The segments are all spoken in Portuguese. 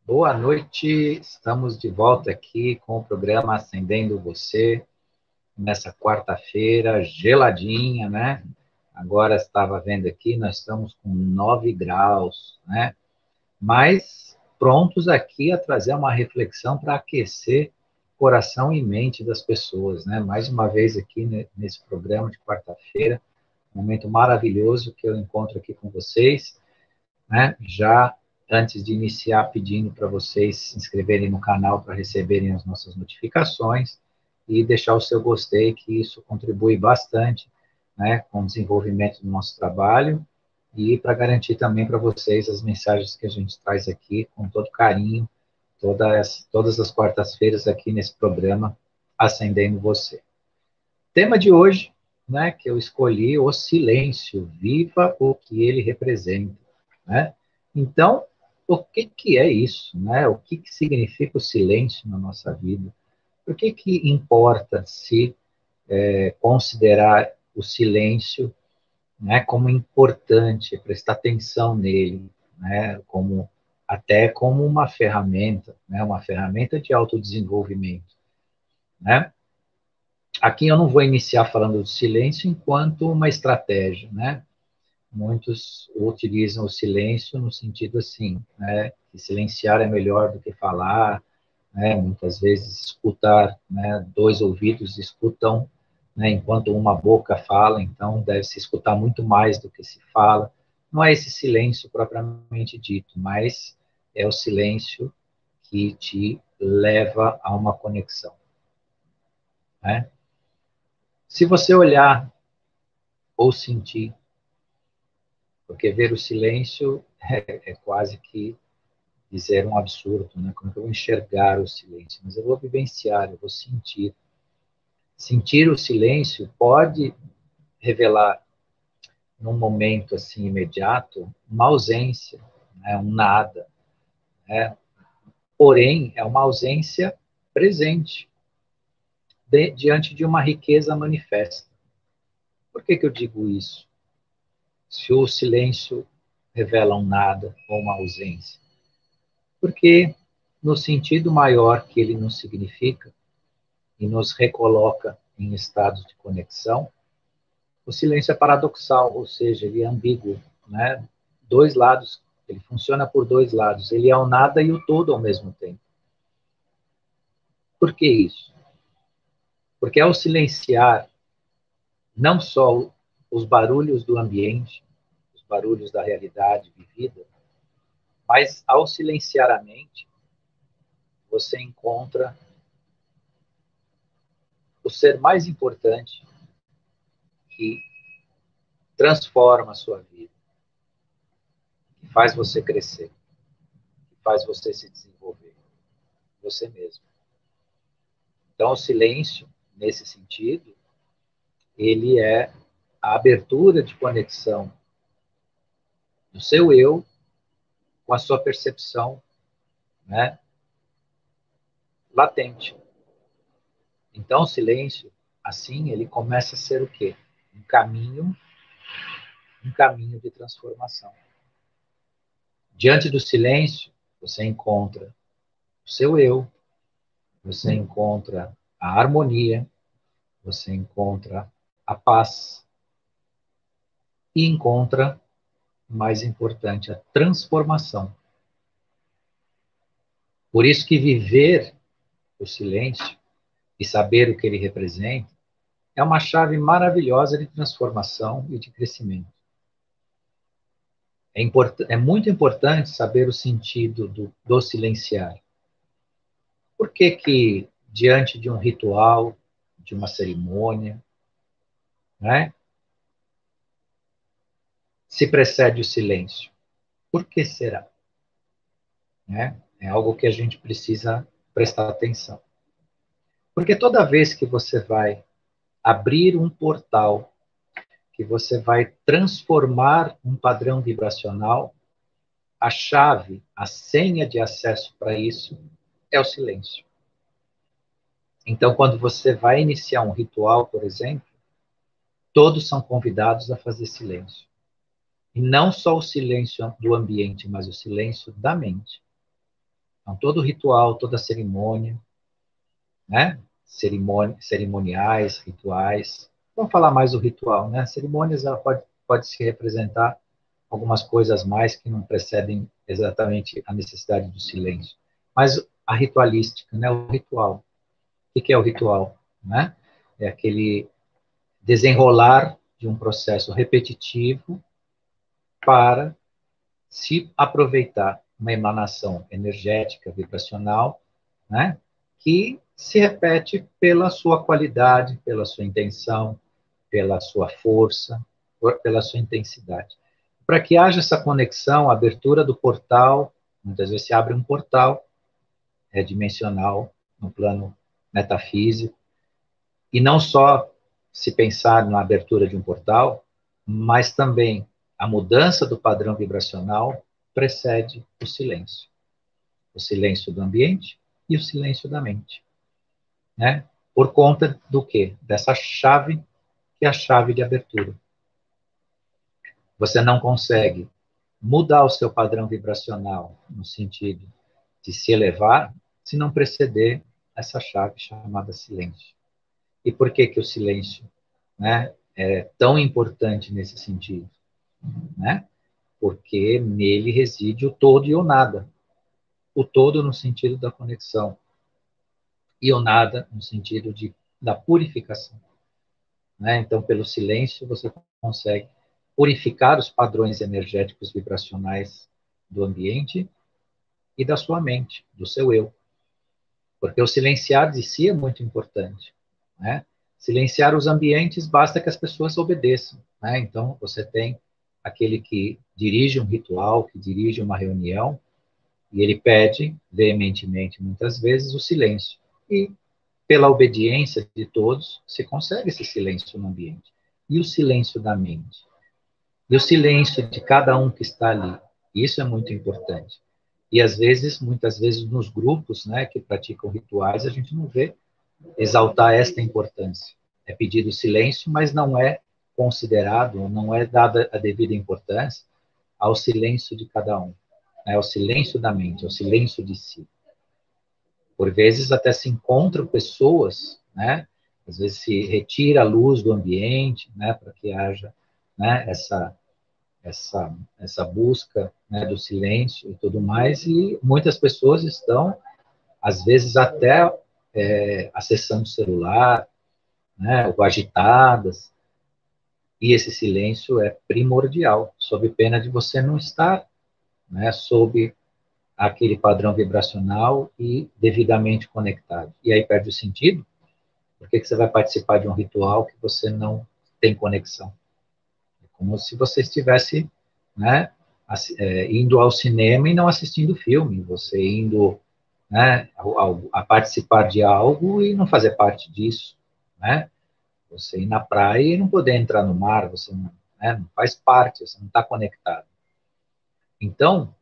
Boa noite, estamos de volta aqui com o programa Acendendo Você, nessa quarta-feira, geladinha, né? Agora estava vendo aqui, nós estamos com 9 graus, né? Mas prontos aqui a trazer uma reflexão para aquecer coração e mente das pessoas, né? Mais uma vez aqui nesse programa de quarta-feira, um momento maravilhoso que eu encontro aqui com vocês, né? Já antes de iniciar, pedindo para vocês se inscreverem no canal para receberem as nossas notificações e deixar o seu gostei, que isso contribui bastante, né, com o desenvolvimento do nosso trabalho e para garantir também para vocês as mensagens que a gente traz aqui com todo carinho, todas as quartas-feiras aqui nesse programa Acendendo Você. Tema de hoje, né, que eu escolhi, o silêncio, viva o que ele representa, né? Então, o que que é isso, né? O que que significa o silêncio na nossa vida? Por que que importa se considerar o silêncio, né, como importante, prestar atenção nele, né, até como uma ferramenta, né, uma ferramenta de autodesenvolvimento, né? Aqui eu não vou iniciar falando do silêncio enquanto uma estratégia, né? Muitos utilizam o silêncio no sentido assim, né? Que silenciar é melhor do que falar, né? Muitas vezes escutar, né? Dois ouvidos escutam, né? Enquanto uma boca fala, então deve se escutar muito mais do que se fala. Não é esse silêncio propriamente dito, mas é o silêncio que te leva a uma conexão, né? Se você olhar ou sentir, porque ver o silêncio é quase que dizer um absurdo, né? Como é que eu vou enxergar o silêncio? Mas eu vou vivenciar, eu vou sentir. Sentir o silêncio pode revelar, num momento assim imediato, uma ausência, né? Um nada, né? Porém, é uma ausência presente, diante de uma riqueza manifesta. Por que que eu digo isso? Se o silêncio revela um nada ou uma ausência? Porque, no sentido maior que ele nos significa e nos recoloca em estados de conexão, o silêncio é paradoxal, ou seja, ele é ambíguo, né? Dois lados, ele funciona por dois lados, ele é o nada e o todo ao mesmo tempo. Por que isso? Porque ao silenciar não só os barulhos do ambiente, os barulhos da realidade vivida, mas ao silenciar a mente, você encontra o ser mais importante que transforma a sua vida, que faz você crescer, que faz você se desenvolver, você mesmo. Então, o silêncio, nesse sentido, ele é a abertura de conexão do seu eu com a sua percepção, né, latente. Então, o silêncio, assim, ele começa a ser o quê? Um caminho de transformação. Diante do silêncio, você encontra o seu eu, você encontra a harmonia, você encontra a paz e encontra, o mais importante, a transformação. Por isso que viver o silêncio e saber o que ele representa é uma chave maravilhosa de transformação e de crescimento. É muito importante saber o sentido do silenciar. Por que que, diante de um ritual, de uma cerimônia, né, se precede o silêncio? Por que será? Né? É algo que a gente precisa prestar atenção. Porque toda vez que você vai abrir um portal, que você vai transformar um padrão vibracional, a chave, a senha de acesso para isso é o silêncio. Então, quando você vai iniciar um ritual, por exemplo, todos são convidados a fazer silêncio. E não só o silêncio do ambiente, mas o silêncio da mente. Então, todo ritual, toda cerimônia, né? Cerimoniais, rituais. Vamos falar mais do ritual, né? Cerimônias, ela pode se representar algumas coisas mais que não precedem exatamente a necessidade do silêncio. Mas a ritualística, né? O ritual. O que é o ritual? Né? É aquele desenrolar de um processo repetitivo para se aproveitar uma emanação energética, vibracional, né? Que se repete pela sua qualidade, pela sua intenção, pela sua força, pela sua intensidade. Para que haja essa conexão, a abertura do portal, muitas vezes se abre um portal dimensional no plano metafísico, e não só se pensar na abertura de um portal, mas também a mudança do padrão vibracional precede o silêncio. O silêncio do ambiente e o silêncio da mente. Né? Por conta do quê? Dessa chave, que é a chave de abertura. Você não consegue mudar o seu padrão vibracional no sentido de se elevar se não preceder essa chave chamada silêncio. E por que que o silêncio, né, é tão importante nesse sentido? Né? Porque nele reside o todo e o nada. O todo no sentido da conexão e o nada no sentido da purificação. Né? Então, pelo silêncio, você consegue purificar os padrões energéticos vibracionais do ambiente e da sua mente, do seu eu. Porque o silenciar de si é muito importante. Né? Silenciar os ambientes basta que as pessoas obedeçam. Né? Então, você tem aquele que dirige um ritual, que dirige uma reunião, e ele pede veementemente, muitas vezes, o silêncio. E, pela obediência de todos, se consegue esse silêncio no ambiente. E o silêncio da mente? E o silêncio de cada um que está ali? Isso é muito importante. E, às vezes, muitas vezes, nos grupos, né, que praticam rituais, a gente não vê exaltar esta importância. É pedido silêncio, mas não é considerado, não é dada a devida importância ao silêncio de cada um, né, ao silêncio da mente, ao silêncio de si. Por vezes até se encontram pessoas, né, às vezes se retira a luz do ambiente, né, para que haja, né, essa busca, né, do silêncio e tudo mais, e muitas pessoas estão, às vezes, até acessando o celular, né, ou agitadas, e esse silêncio é primordial, sob pena de você não estar, né, sob aquele padrão vibracional e devidamente conectado. E aí perde o sentido. Por que você vai participar de um ritual que você não tem conexão? É como se você estivesse, né, indo ao cinema e não assistindo filme, você indo, né, a participar de algo e não fazer parte disso, né? Você ir na praia e não poder entrar no mar, você não, né, não faz parte, você não está conectado. Então,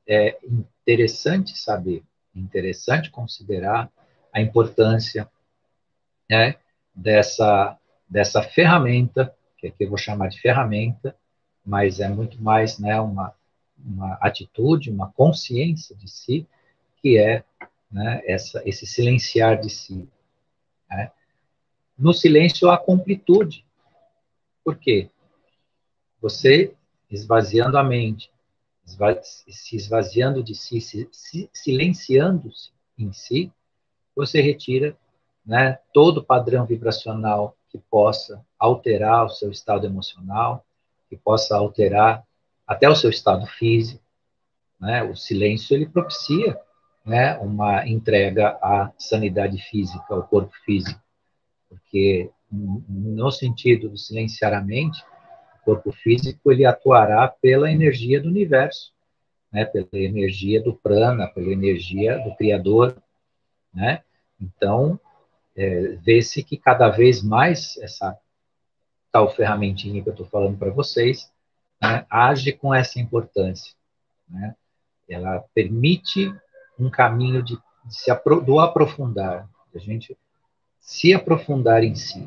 é interessante saber, interessante considerar a importância, né, dessa ferramenta, que aqui eu vou chamar de ferramenta, mas é muito mais, né, uma atitude, uma consciência de si, que é, né, esse silenciar de si. Né? No silêncio há completude. Por quê? Você esvaziando a mente, se esvaziando de si, silenciando-se em si, você retira, né, todo padrão vibracional que possa alterar o seu estado emocional, que possa alterar até o seu estado físico. Né? O silêncio ele propicia, né, uma entrega à sanidade física, ao corpo físico, porque no sentido de silenciar a mente, o corpo físico ele atuará pela energia do universo, né, pela energia do prana, pela energia do Criador, né? Então, vê-se que cada vez mais essa tal ferramentinha que eu estou falando para vocês, né, age com essa importância, né? Ela permite um caminho do aprofundar, a gente se aprofundar em si.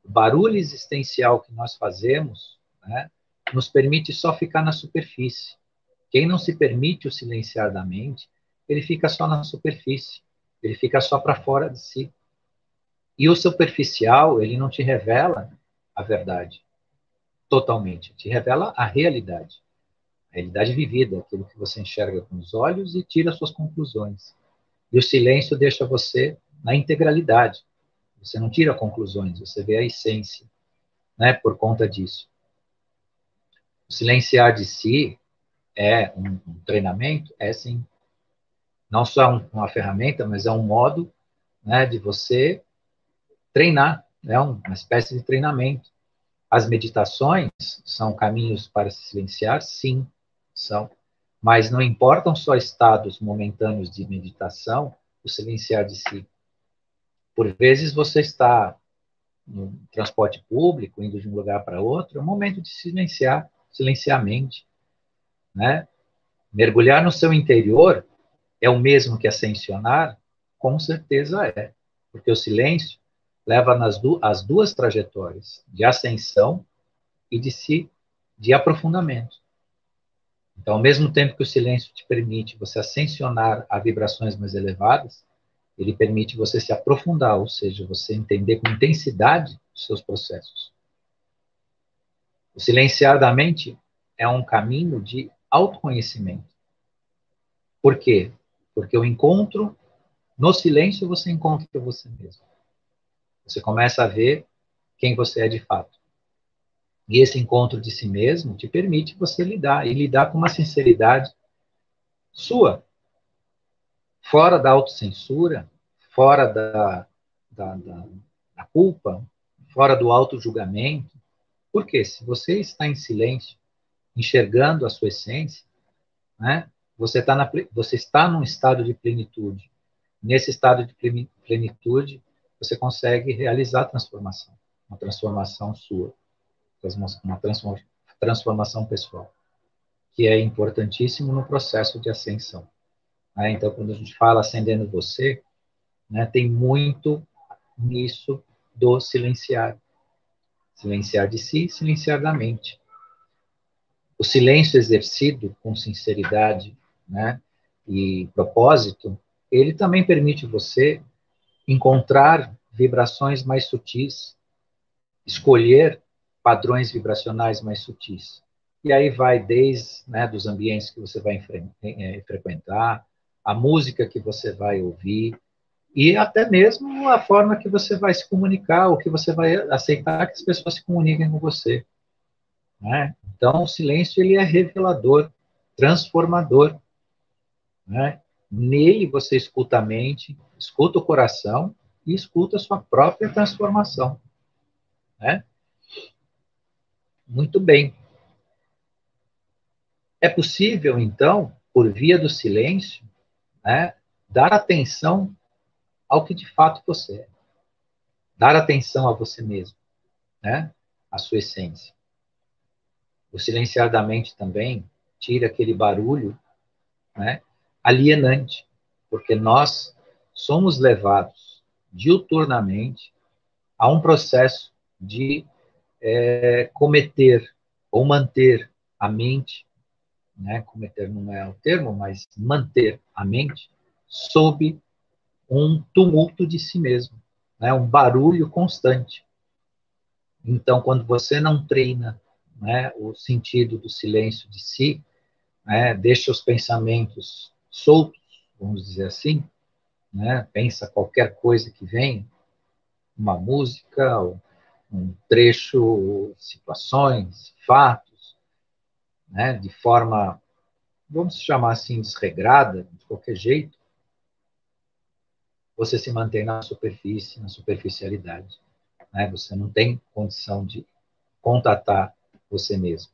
O barulho existencial que nós fazemos, né, nos permite só ficar na superfície. Quem não se permite o silenciar da mente, ele fica só na superfície, ele fica só para fora de si. E o superficial, ele não te revela a verdade totalmente, te revela a realidade vivida, aquilo que você enxerga com os olhos e tira suas conclusões. E o silêncio deixa você na integralidade. Você não tira conclusões, você vê a essência, né, por conta disso. O silenciar de si é um treinamento, é sim, não só uma ferramenta, mas é um modo, né, de você treinar, é uma espécie de treinamento. As meditações são caminhos para se silenciar? Sim, são. Mas não importam só estados momentâneos de meditação, o silenciar de si. Por vezes você está no transporte público, indo de um lugar para outro, é um momento de silenciar a mente, né? Mergulhar no seu interior é o mesmo que ascensionar? Com certeza é, porque o silêncio leva as duas trajetórias, de ascensão e de aprofundamento. Então, ao mesmo tempo que o silêncio te permite você ascensionar a vibrações mais elevadas, ele permite você se aprofundar, ou seja, você entender com intensidade os seus processos. O silenciar da mente é um caminho de autoconhecimento. Por quê? Porque no silêncio você encontra você mesmo. Você começa a ver quem você é de fato. E esse encontro de si mesmo te permite você lidar com uma sinceridade sua, fora da autocensura, fora da culpa, fora do auto-julgamento. Porque se você está em silêncio, enxergando a sua essência, né, você está num estado de plenitude. Nesse estado de plenitude, você consegue realizar a transformação, uma transformação sua, uma transformação pessoal, que é importantíssimo no processo de ascensão. Então, quando a gente fala acendendo você, né, tem muito nisso do silenciar. Silenciar de si, silenciar da mente. O silêncio exercido com sinceridade, né, e propósito, ele também permite você encontrar vibrações mais sutis, escolher padrões vibracionais mais sutis. E aí vai desde, né, dos ambientes que você vai frequentar, a música que você vai ouvir, e até mesmo a forma que você vai se comunicar, o que você vai aceitar que as pessoas se comuniquem com você, né? Então, o silêncio ele é revelador, transformador, né? Nele você escuta a mente, escuta o coração e escuta a sua própria transformação, né? Muito bem. É possível, então, por via do silêncio, né, dar atenção ao que de fato você é. Dar atenção a você mesmo, né? A sua essência. O silenciar da mente também tira aquele barulho, né, alienante, porque nós somos levados diuturnamente a um processo de cometer ou manter a mente, né, cometer não é o termo, mas manter a mente sob um tumulto de si mesmo, né, um barulho constante. Então, quando você não treina, né, o sentido do silêncio de si, né, deixa os pensamentos soltos, vamos dizer assim, né, pensa qualquer coisa que venha, uma música, um trecho, situações, fatos, né, de forma, vamos chamar assim, desregrada, de qualquer jeito, você se mantém na superfície, na superficialidade. Né? Você não tem condição de contatar você mesmo.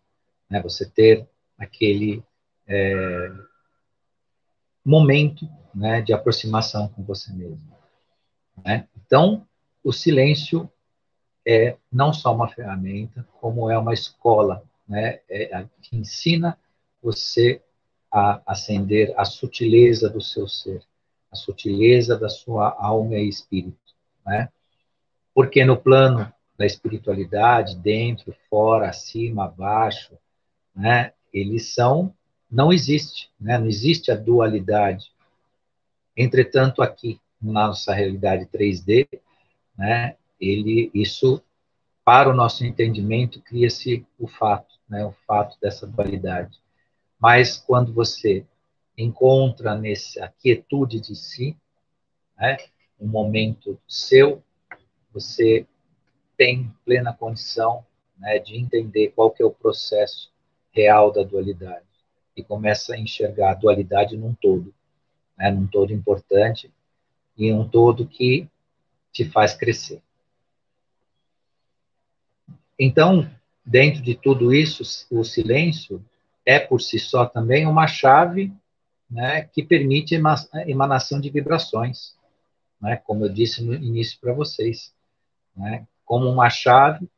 Né? Você ter aquele momento, né, de aproximação com você mesmo. Né? Então, o silêncio é não só uma ferramenta, como é uma escola, né, que ensina você a acender a sutileza do seu ser, a sutileza da sua alma e espírito, né? Porque no plano da espiritualidade, dentro, fora, acima, abaixo, né, eles são, não existe, né? Não existe a dualidade, Entretanto, aqui, na nossa realidade 3D, né, isso, para o nosso entendimento, cria-se o fato, né, o fato dessa dualidade. Mas quando você encontra nessa quietude de si, né, um momento seu, você tem plena condição, né, de entender qual que é o processo real da dualidade e começa a enxergar a dualidade num todo, né, num todo importante e um todo que te faz crescer. Então, dentro de tudo isso, o silêncio é por si só também uma chave, né, que permite emanação de vibrações, né, como eu disse no início para vocês, né, como uma chave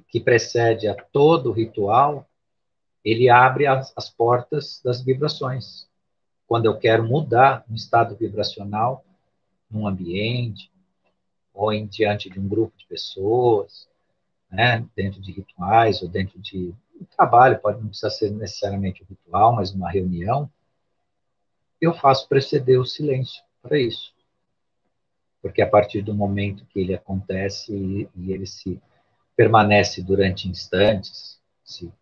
que precede a todo ritual, ele abre as portas das vibrações. Quando eu quero mudar um estado vibracional num ambiente, ou diante de um grupo de pessoas, né, dentro de rituais, ou dentro de um trabalho, não precisa ser necessariamente um ritual, mas uma reunião, eu faço preceder o silêncio para isso. Porque a partir do momento que ele acontece e ele se permanece durante instantes,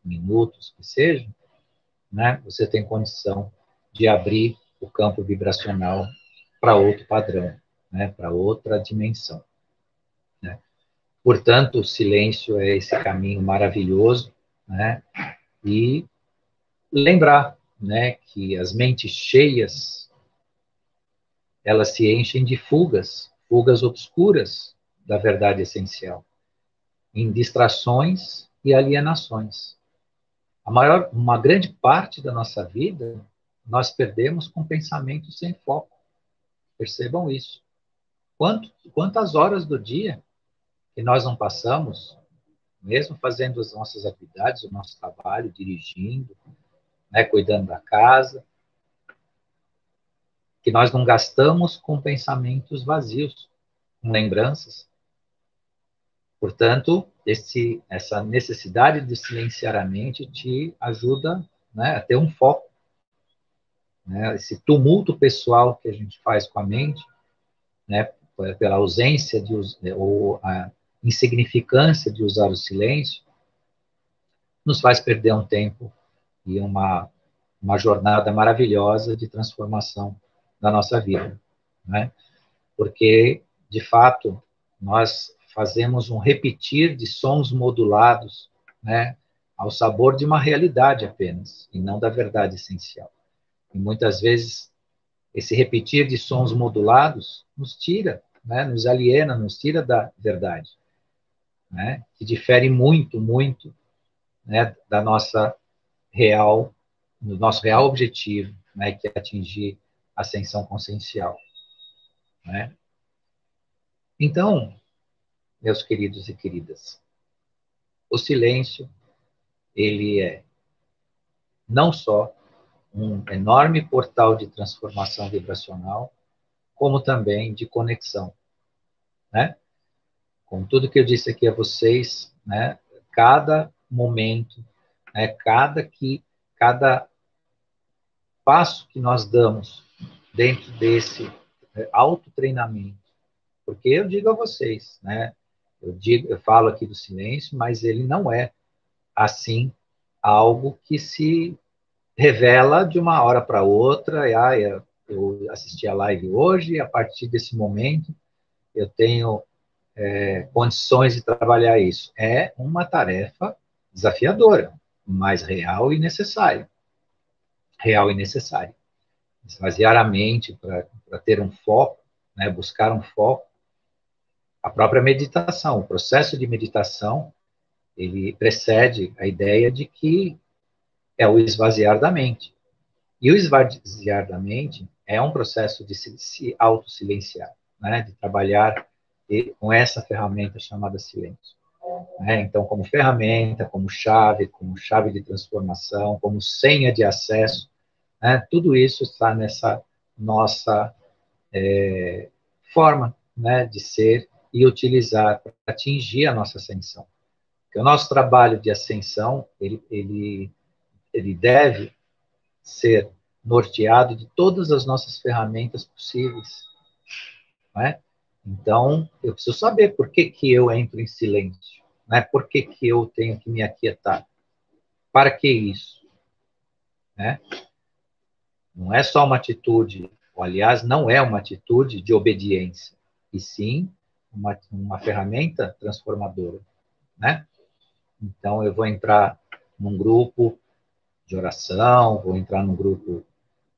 minutos, que seja, né, você tem condição de abrir o campo vibracional para outro padrão, né, para outra dimensão. Né? Portanto, o silêncio é esse caminho maravilhoso, né, e lembrar, né, que as mentes cheias, elas se enchem de fugas obscuras da verdade essencial, em distrações e alienações. Uma grande parte da nossa vida, nós perdemos com pensamentos sem foco. Percebam isso. Quantas horas do dia que nós não passamos, mesmo fazendo as nossas atividades, o nosso trabalho, dirigindo, né, cuidando da casa, que nós não gastamos com pensamentos vazios, com lembranças. Portanto, essa necessidade de silenciar a mente te ajuda, né, a ter um foco. Né, esse tumulto pessoal que a gente faz com a mente, né, pela ausência ou a insignificância de usar o silêncio, nos faz perder um tempo e uma jornada maravilhosa de transformação da nossa vida, né? Porque, de fato, nós fazemos um repetir de sons modulados, né, ao sabor de uma realidade apenas, e não da verdade essencial. E muitas vezes esse repetir de sons modulados nos tira, né, nos aliena, nos tira da verdade, né, que difere muito, muito, né, da nossa do nosso real objetivo, né, que é atingir a ascensão consciencial, né? Então, meus queridos e queridas, o silêncio, ele é não só um enorme portal de transformação vibracional, como também de conexão, né? Com tudo que eu disse aqui a vocês, né? Cada momento, né? Cada passo que nós damos dentro desse autotreinamento, porque eu digo a vocês, né? Eu falo aqui do silêncio, mas ele não é assim algo que se revela de uma hora para outra. Eu assisti a live hoje e a partir desse momento eu tenho condições de trabalhar isso. É uma tarefa desafiadora, mas real e necessária. Real e necessária. Esvaziar a mente para ter um foco, né, buscar um foco. A própria meditação, o processo de meditação, ele precede a ideia de que é o esvaziar da mente. E o esvaziar da mente é um processo de se auto-silenciar, né? De trabalhar com essa ferramenta chamada silêncio. Né? Então, como ferramenta, como chave de transformação, como senha de acesso, né? Tudo isso está nessa nossa forma, né, de ser e utilizar para atingir a nossa ascensão. Porque o nosso trabalho de ascensão, ele deve ser norteado de todas as nossas ferramentas possíveis, não é? Então, eu preciso saber por que que eu entro em silêncio, né? Por que que eu tenho que me aquietar? Para que isso? Né? Não é só uma atitude, ou, aliás, não é uma atitude de obediência, e sim uma ferramenta transformadora, né? Então, eu vou entrar num grupo de oração, vou entrar num grupo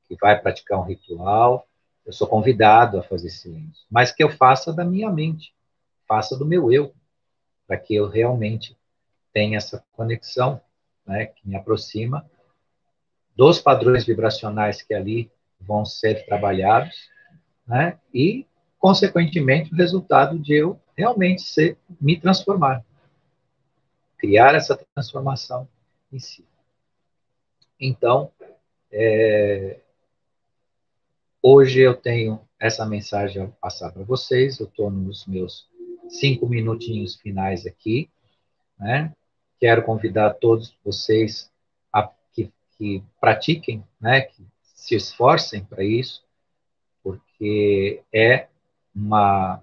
que vai praticar um ritual, eu sou convidado a fazer silêncio, mas que eu faça da minha mente, faça do meu eu, para que eu realmente tenha essa conexão, né, que me aproxima dos padrões vibracionais que ali vão ser trabalhados, né, e, consequentemente, o resultado de eu realmente me transformar, criar essa transformação em si. Então, hoje eu tenho essa mensagem a passar para vocês, eu estou nos meus 5 minutinhos finais aqui, né? Quero convidar todos vocês a que pratiquem, né? Que se esforcem para isso, porque é uma,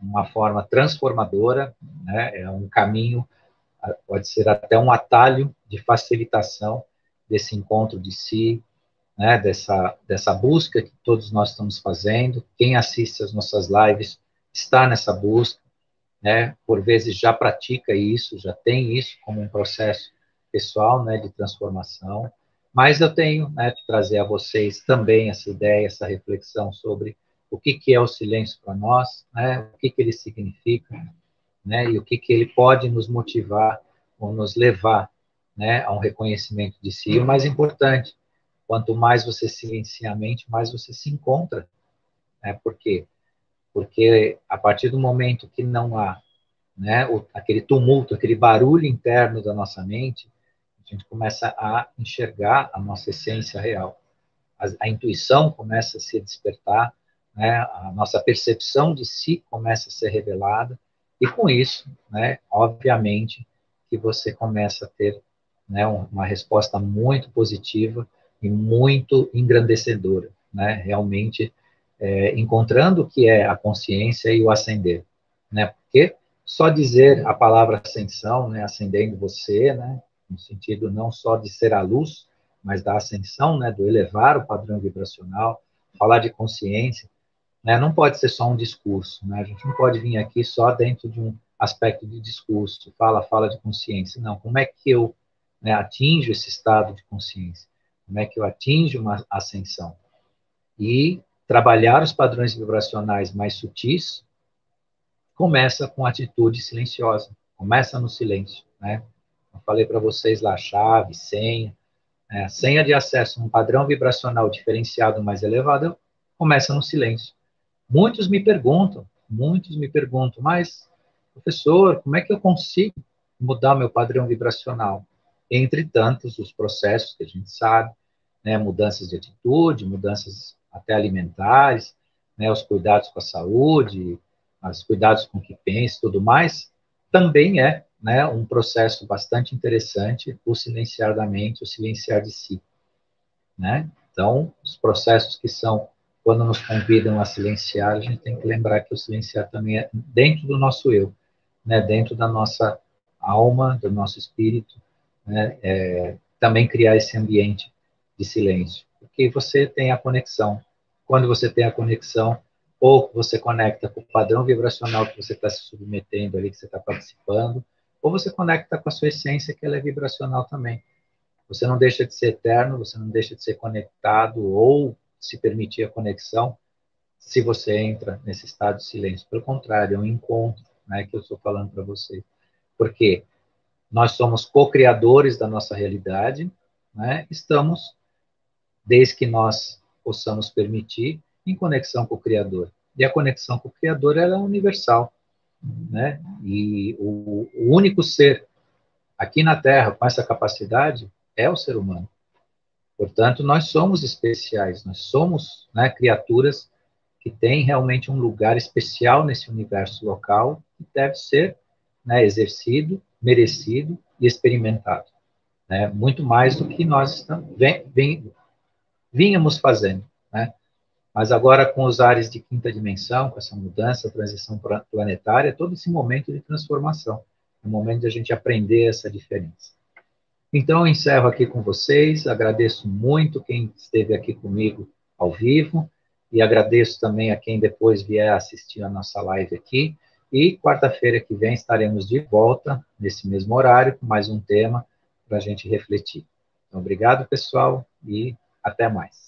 uma forma transformadora, né? É um caminho, pode ser até um atalho de facilitação desse encontro de si, né, dessa busca que todos nós estamos fazendo. Quem assiste às nossas lives está nessa busca, né, por vezes já pratica isso, já tem isso como um processo pessoal, né, de transformação, mas eu tenho, né, que trazer a vocês também essa ideia, essa reflexão sobre o que é o silêncio para nós, né, o que ele significa, né, e o que ele pode nos motivar ou nos levar, né, a um reconhecimento de si. E o mais importante, quanto mais você silencia a mente, mais você se encontra. Né? Por quê? Porque a partir do momento que não há, né, aquele tumulto, aquele barulho interno da nossa mente, a gente começa a enxergar a nossa essência real. A intuição começa a se despertar, né, a nossa percepção de si começa a ser revelada, e com isso, né, obviamente, que você começa a ter, né, uma resposta muito positiva e muito engrandecedora, né, realmente encontrando o que é a consciência e o ascender, né, porque só dizer a palavra ascensão, né, ascendendo você, né, no sentido não só de ser a luz, mas da ascensão, né, do elevar o padrão vibracional, falar de consciência, né, não pode ser só um discurso, né, a gente não pode vir aqui só dentro de um aspecto de discurso, fala de consciência, não, como é que eu, né, atinjo esse estado de consciência, como é que eu atinjo uma ascensão, e trabalhar os padrões vibracionais mais sutis começa com atitude silenciosa, começa no silêncio, né, eu falei para vocês lá, chave, senha, a senha de acesso a um padrão vibracional diferenciado mais elevado começa no silêncio. Muitos me perguntam, mas, professor, como é que eu consigo mudar meu padrão vibracional? Entre tantos, os processos que a gente sabe, né, mudanças de atitude, mudanças até alimentares, né, os cuidados com a saúde, os cuidados com o que pensa e tudo mais, também é, né, um processo bastante interessante, o silenciar da mente, o silenciar de si, né? Então, os processos que são, quando nos convidam a silenciar, a gente tem que lembrar que o silenciar também é dentro do nosso eu, né? Dentro da nossa alma, do nosso espírito, né? Também criar esse ambiente de silêncio, porque você tem a conexão. Quando você tem a conexão, ou você conecta com o padrão vibracional que você está se submetendo ali, que você está participando, ou você conecta com a sua essência, que ela é vibracional também. Você não deixa de ser eterno, você não deixa de ser conectado ou se permitir a conexão se você entra nesse estado de silêncio. Pelo contrário, é um encontro, né, que eu estou falando para você. Porque nós somos co-criadores da nossa realidade, né, estamos, desde que nós possamos permitir, em conexão com o Criador. E a conexão com o Criador ela é universal, né? E o único ser aqui na Terra com essa capacidade é o ser humano. Portanto, nós somos especiais, nós somos, né, criaturas que têm realmente um lugar especial nesse universo local que deve ser, né, exercido, merecido e experimentado. Né? Muito mais do que nós estamos, vínhamos fazendo, né? Mas agora com os ares de quinta dimensão, com essa mudança, transição planetária, todo esse momento de transformação, é o momento de a gente aprender essa diferença. Então, eu encerro aqui com vocês, agradeço muito quem esteve aqui comigo ao vivo, e agradeço também a quem depois vier assistir a nossa live aqui, e quarta-feira que vem estaremos de volta, nesse mesmo horário, com mais um tema para a gente refletir. Então, obrigado, pessoal, e até mais.